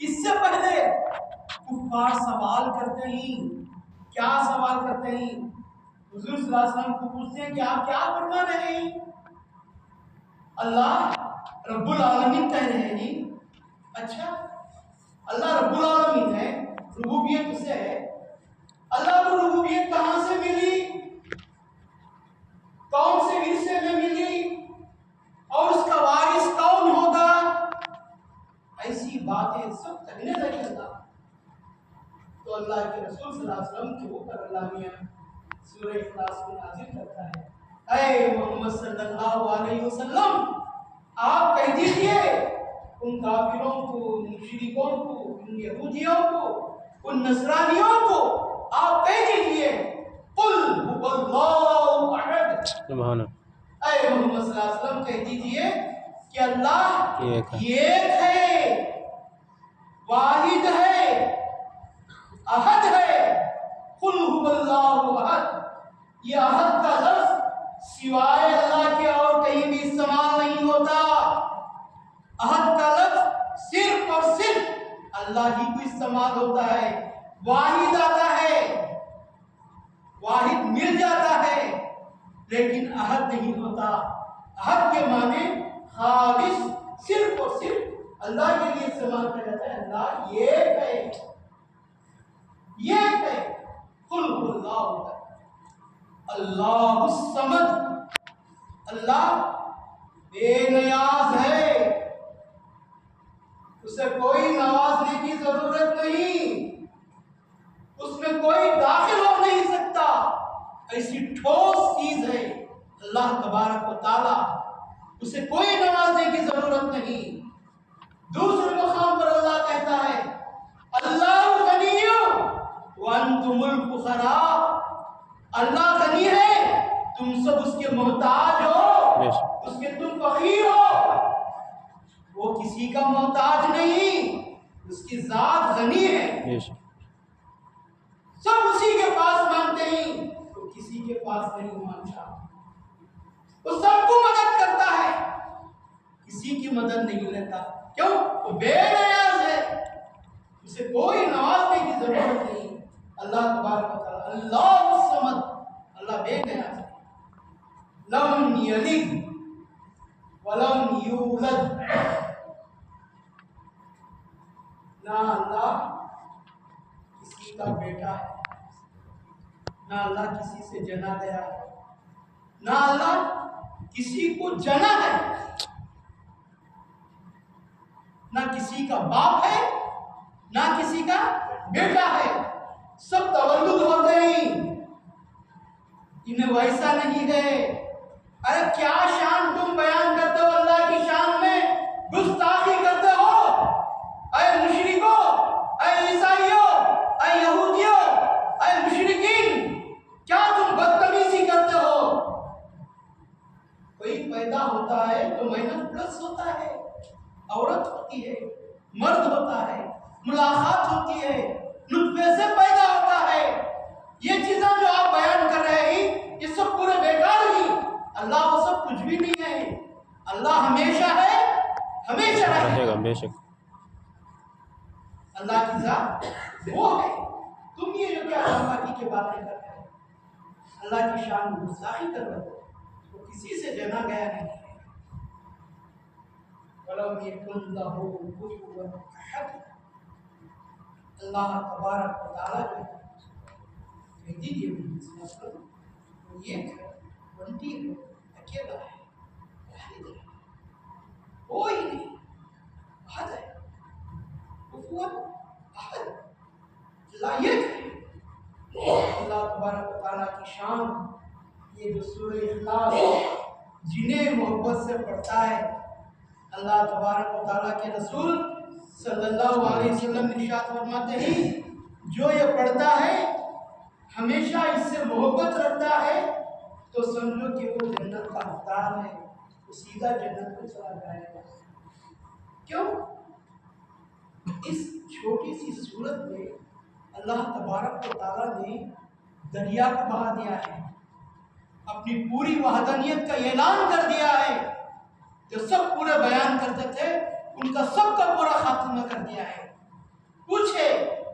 اس سے پہلے کفار سوال کرتے ہیں. کیا سوال کرتے ہیں؟ حضور صلی اللہ علیہ وسلم کو پوچھتے ہیں کہ آپ کیا فرما رہے ہیں؟ اللہ رب العالمین کہہ رہے ہیں. اچھا اللہ رب العالمین ہے، ربوبیت اسے ہے. اللہ کو ربوبیت کہاں سے ملی؟ کون سے ورثے میں ملی؟ اور اس کا وارث کون ہوگا؟ ایسی باتیں سب کہنے لگے اللہ. تو اللہ کے رسول صلی اللہ علیہ وسلم کے اوپر اللہ میاں سورہ اخلاص کو نازل کرتا ہے. اے محمد صلی اللہ علیہ وسلم، آپ کہہ دیجئے ان کافروں کو، مشرکوں کو، ان یہودیوں کو، ان نصرانیوں کو آپ کہہ دیجئے قل هو اللہ احد. سبحان اللہ. اے محمد صلی اللہ علیہ وسلم کہہ دیجئے کہ اللہ ایک ہے، واحد ہے، احد ہے. قل هو اللہ احد. یہ احد کا لفظ سوائے اللہ کے اور کہیں بھی استعمال نہیں ہوتا. احد کا لفظ صرف اور صرف اللہ ہی کو استعمال ہوتا ہے. واحد آتا ہے، واحد مل جاتا ہے، لیکن احد نہیں ہوتا. احد کے معنی خالص، صرف اور صرف اللہ کے لیے استعمال کیا جاتا ہے. اللہ ایک ہے، ایک ہے. قل هو اللہ احد اللہ الصمد. اللہ بے نیاز ہے، اسے کوئی نوازنے کی ضرورت نہیں، اس میں کوئی داخل ہو نہیں سکتا. ایسی ٹھوس چیز ہے اللہ تبارک و تعالی، اسے کوئی نوازنے کی ضرورت نہیں. دوسرے مقام پر اللہ کہتا ہے اللہ غنی وانتم الفقراء. اللہ غنی ہے، تم سب اس کے محتاج ہو، اس کے تم فقیر ہو. وہ کسی کا محتاج نہیں، اس کی ذات غنی ہے. سب اسی کے پاس مانتے ہیں، تو کسی کے پاس نہیں مانتا. وہ سب کو مدد کرتا ہے، کسی کی مدد نہیں لیتا. کیوں؟ وہ بے نیاز ہے، اسے کوئی نوازنے کی ضرورت نہیں. اللہ تبارک و تعالی اللہ الصمد، اللہ بے نیاز ہے. لم یلد ولم یولد. نہ اللہ کسی کا بیٹا ہے، نہ اللہ کسی سے جنا گیا ہے، نہ اللہ کسی کو جنا ہے، نہ کسی کا باپ ہے، نہ کسی کا بیٹا ہے. سب تولد ہوتے ہیں، انہیں ویسا نہیں ہے. ارے کیا شان تم بیان کرتے ہو اللہ کی شان میں، گستاخی کرتے ہو. اے مشرکو، اے عیسائیو، اے یہودیو، اے مشرکین، کیا تم بدتمیزی کرتے ہو؟ کوئی پیدا ہوتا ہے تو محنت پلس ہوتا ہے، عورت ہوتی ہے، مرد ہوتا ہے، ملاقات ہوتی ہے، نطفے سے پیدا ہوتا ہے. یہ چیزیں جو آپ بیان کر رہے ہیں یہ سب پورے بیکار ہی. اللہ وہ سب کچھ بھی نہیں ہے. اللہ ہمیشہ ہے، ہمیشہ رہے گا. بے شک اللہ کی ذات وہ ہے. تم یہ جو کیا اللہ کی باتیں کر رہے ہیں، اللہ کی شان گستاخی کر رہے ہو. وہ کسی سے جنا گیا نہیں ہے. وَلَمْ يَكُنْ لَهُ كُفُوًا أَحَدٌ. اللہ تبارک و تعالیٰ جو ہے کہہ دیجیے وہ ایک ہے، بنتی ہے، اکیلا ہے، واحد ہے، کوئی نہیں، احد ہے. کفوا احد. اللہ ایک ہے. اللہ تبارک و تعالیٰ کی شان. یہ جو سورہ اخلاص جنہیں محبت سے پڑھتا ہے، اللہ تبارک و تعالیٰ کے رسول صلی اللہ علیہ وسلم ارشاد فرماتے ہیں جو یہ پڑھتا ہے، ہمیشہ اس سے محبت رکھتا ہے، تو سمجھو کہ وہ جنت کا حقدار ہے، وہ سیدھا جنت کو چلا جائے گا. کیوں؟ اس چھوٹی سی صورت میں اللہ تبارک و تعالیٰ نے دریا کو بہا دیا ہے، اپنی پوری وحدانیت کا اعلان کر دیا ہے. جو سب پورے بیان کرتے تھے ان کا سب کا پورا خاتمہ کر دیا ہے.